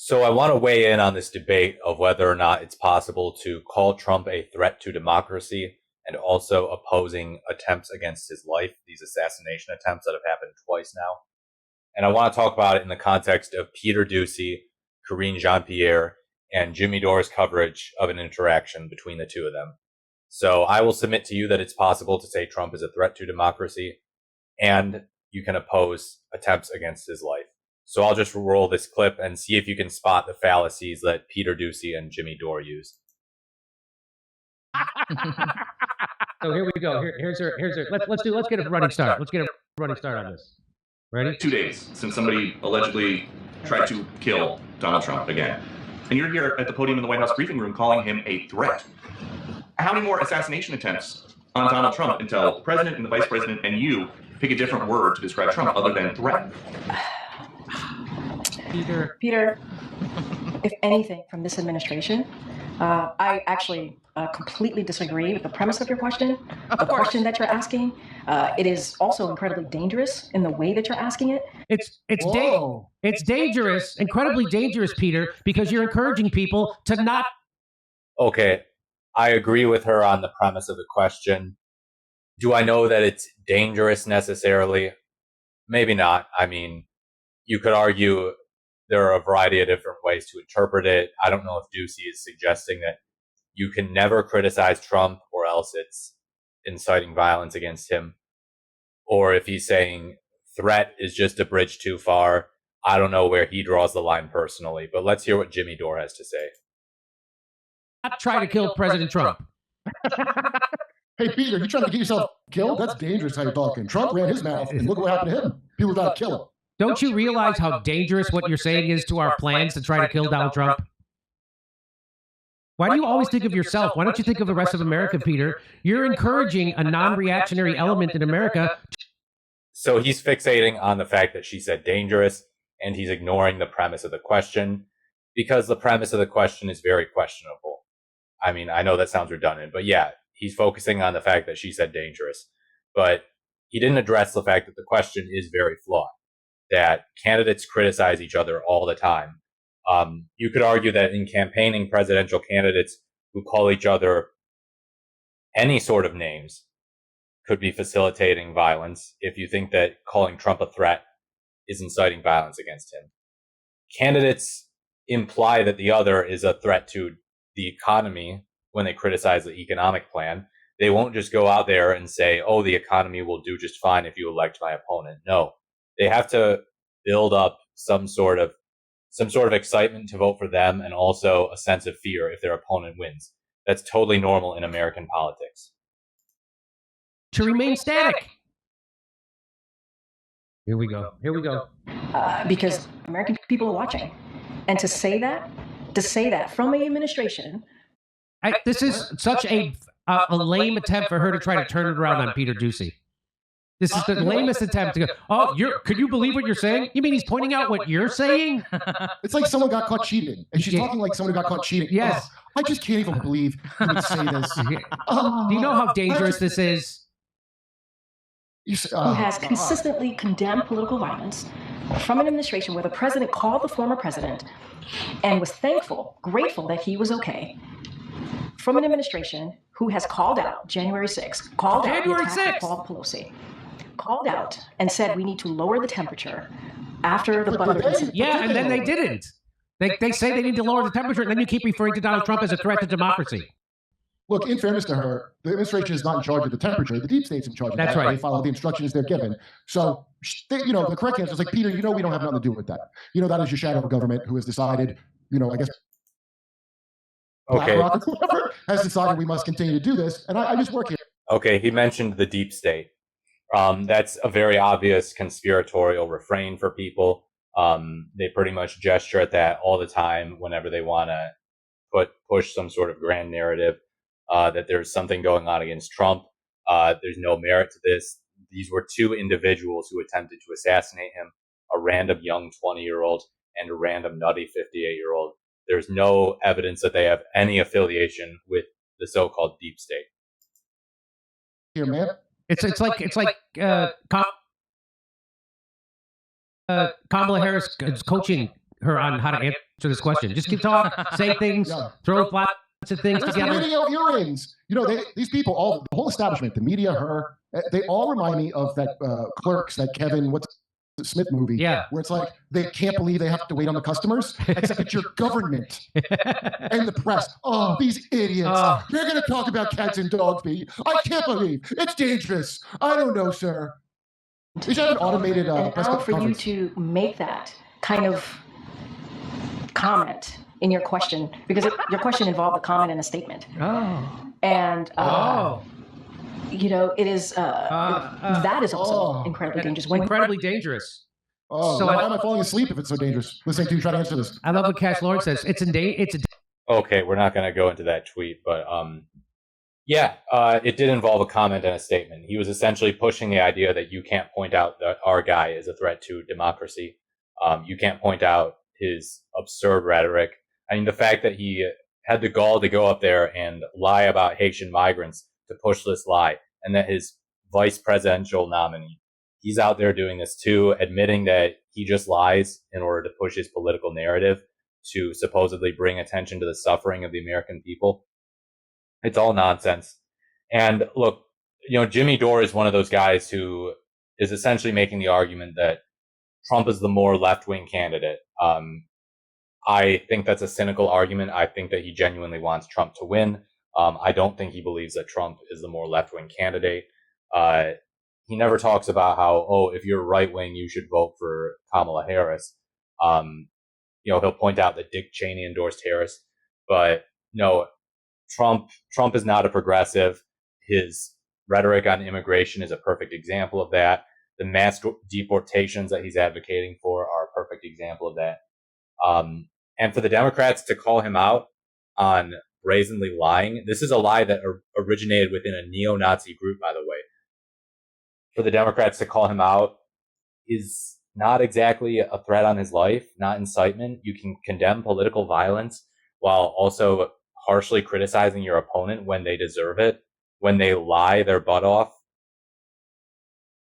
So I want to weigh in on this debate of whether or not it's possible to call Trump a threat to democracy and also opposing attempts against his life, these assassination attempts that have happened twice now. And I want to talk about it in the context of Peter Doocy, Karine Jean-Pierre, and Jimmy Dore's coverage of an interaction between the two of them. So I will submit to you that it's possible to say Trump is a threat to democracy, and you can oppose attempts against his life. So I'll just roll this clip and see if you can spot the fallacies that Peter Doocy and Jimmy Dore use. So here we go. Here's her. Let's get a running start. Let's get a running start on this. Ready? 2 days since somebody allegedly tried to kill Donald Trump again. And you're here at the podium in the White House briefing room calling him a threat. How many more assassination attempts on Donald Trump until the president and the vice president and you pick a different word to describe Trump other than threat? Peter, if anything from this administration, I actually completely disagree with the premise of your question, the question that you're asking. It is also incredibly dangerous in the way that you're asking it. It's dangerous, incredibly dangerous, Peter, because you're encouraging people to not. Okay, I agree with her on the premise of the question. Do I know that it's dangerous necessarily? Maybe not. I mean, you could argue there are a variety of different ways to interpret it. I don't know if Doocy is suggesting that you can never criticize Trump or else it's inciting violence against him. Or if he's saying threat is just a bridge too far. I don't know where he draws the line personally, but let's hear what Jimmy Dore has to say. Not try to kill President Trump. Hey, Peter, you trying to get yourself killed? That's dangerous how you're talking. Trump ran his mouth, and look what happened to him. People tried to kill him. Don't you realize how dangerous what you're saying is to our plans to try to kill Donald Trump? Why do you always think of yourself? Why don't you think of the rest of America, Peter? You're encouraging a non-reactionary element in America. So he's fixating on the fact that she said dangerous, and he's ignoring the premise of the question, because the premise of the question is very questionable. I mean, I know that sounds redundant, but yeah, he's focusing on the fact that she said dangerous. But he didn't address the fact that the question is very flawed, that candidates criticize each other all the time. You could argue that in campaigning, presidential candidates who call each other any sort of names could be facilitating violence if you think that calling Trump a threat is inciting violence against him. Candidates imply that the other is a threat to the economy when they criticize the economic plan. They won't just go out there and say, oh, the economy will do just fine if you elect my opponent. No, they have to build up some sort of excitement to vote for them, and also a sense of fear if their opponent wins. That's totally normal in American politics. To remain static. Here we go. Because American people are watching. And to say that from the administration. This is such a lame attempt for her to try to turn it around on Peter Doocy. This is the lamest attempt to go, could you believe what you're saying? You mean he's pointing out what you're saying? It's like someone got caught cheating, and she's talking like someone got caught cheating. Yes. I just can't even believe you would say this. Do you know how dangerous this is? Who has consistently condemned political violence from an administration where the president called the former president and was grateful that he was okay. From an administration who has called out January 6th, called out the attack of Paul Pelosi, called out and said we need to lower the temperature after the Butler incident. Yeah, and then they didn't. They say they need to lower the temperature, and then you keep referring to Donald Trump as a threat to democracy. Look, in fairness to her, the administration is not in charge of the temperature. The deep state's in charge of that. That's right. They follow the instructions they're given. So, the correct answer is like, Peter, we don't have nothing to do with that. That is your shadow government who has decided, I guess, okay, BlackRock or whoever has decided we must continue to do this. And I just work here. Okay, he mentioned the deep state. That's a very obvious conspiratorial refrain for people. They pretty much gesture at that all the time whenever they want to push some sort of grand narrative that there's something going on against Trump. There's no merit to this. These were two individuals who attempted to assassinate him, a random young 20-year-old and a random nutty 58-year-old. There's no evidence that they have any affiliation with the so-called deep state. Here, man. It's like Kamala Harris is coaching her on how to answer this question. Just keep talking, say things, Yeah. throw lots of things There's the together. video earrings. You know, these people, the whole establishment, the media, her, they all remind me of that Clerks, that Kevin Smith movie, Yeah. where it's like they can't believe they have to wait on the customers, except it's your government and the press. Oh, these idiots! Oh. They're going to talk about cats and dogs. I can't believe it's dangerous. I don't know, sir. We should have an automated And press now for you conference. to make that kind of comment in your question, because your question involved a comment and a statement. Oh. And, you know, it is, that is also Oh. incredibly dangerous. Incredibly dangerous. Oh, So why am I falling asleep if it's so dangerous? Listening to you try to answer this. I love what Cash Lord says. It's a Okay, we're not going to go into that tweet, but yeah, it did involve a comment and a statement. He was essentially pushing the idea that you can't point out that our guy is a threat to democracy. You can't point out his absurd rhetoric. I mean, the fact that he had the gall to go up there and lie about Haitian migrants to push this lie, and that his vice presidential nominee, he's out there doing this too, admitting that he just lies in order to push his political narrative to supposedly bring attention to the suffering of the American people. It's all nonsense. And look, you know, Jimmy Dore is one of those guys who is essentially making the argument that Trump is the more left-wing candidate. I think that's a cynical argument. I think that he genuinely wants Trump to win. I don't think he believes that Trump is the more left-wing candidate. He never talks about how, oh, if you're right-wing, you should vote for Kamala Harris. You know, he'll point out that Dick Cheney endorsed Harris, but no, Trump is not a progressive. His rhetoric on immigration is a perfect example of that. The mass deportations that he's advocating for are a perfect example of that. And for the Democrats to call him out on brazenly lying, this is a lie that originated within a neo-Nazi group, by the way. For the Democrats to call him out is not exactly a threat on his life, not incitement. You can condemn political violence while also harshly criticizing your opponent when they deserve it, when they lie their butt off,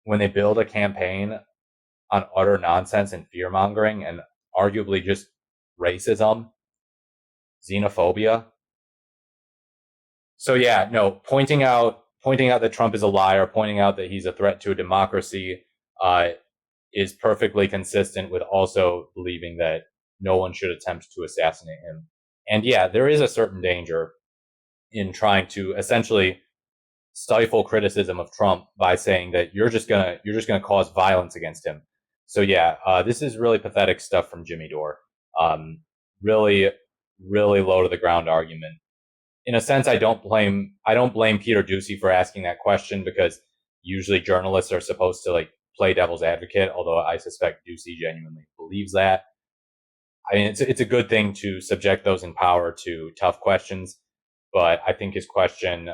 when they build a campaign on utter nonsense and fear-mongering and arguably just racism, xenophobia. So yeah, no, pointing out that Trump is a liar, pointing out that he's a threat to a democracy, is perfectly consistent with also believing that no one should attempt to assassinate him. And yeah, there is a certain danger in trying to essentially stifle criticism of Trump by saying that you're just gonna cause violence against him. So yeah, this is really pathetic stuff from Jimmy Dore. Really, really low to the ground argument. In a sense, I don't blame Peter Doocy for asking that question, because usually journalists are supposed to like play devil's advocate, although I suspect Doocy genuinely believes that. I mean, it's a good thing to subject those in power to tough questions, but I think his question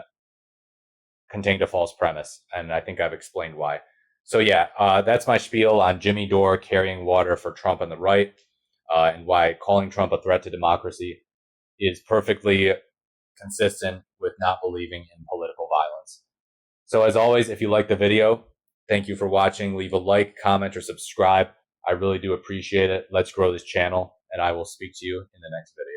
contained a false premise, and I think I've explained why. So yeah, that's my spiel on Jimmy Dore carrying water for Trump on the right, and why calling Trump a threat to democracy is perfectly consistent with not believing in political violence. So as always, if you like the video, thank you for watching. Leave a like, comment, or subscribe. I really do appreciate it. Let's grow this channel, and I will speak to you in the next video.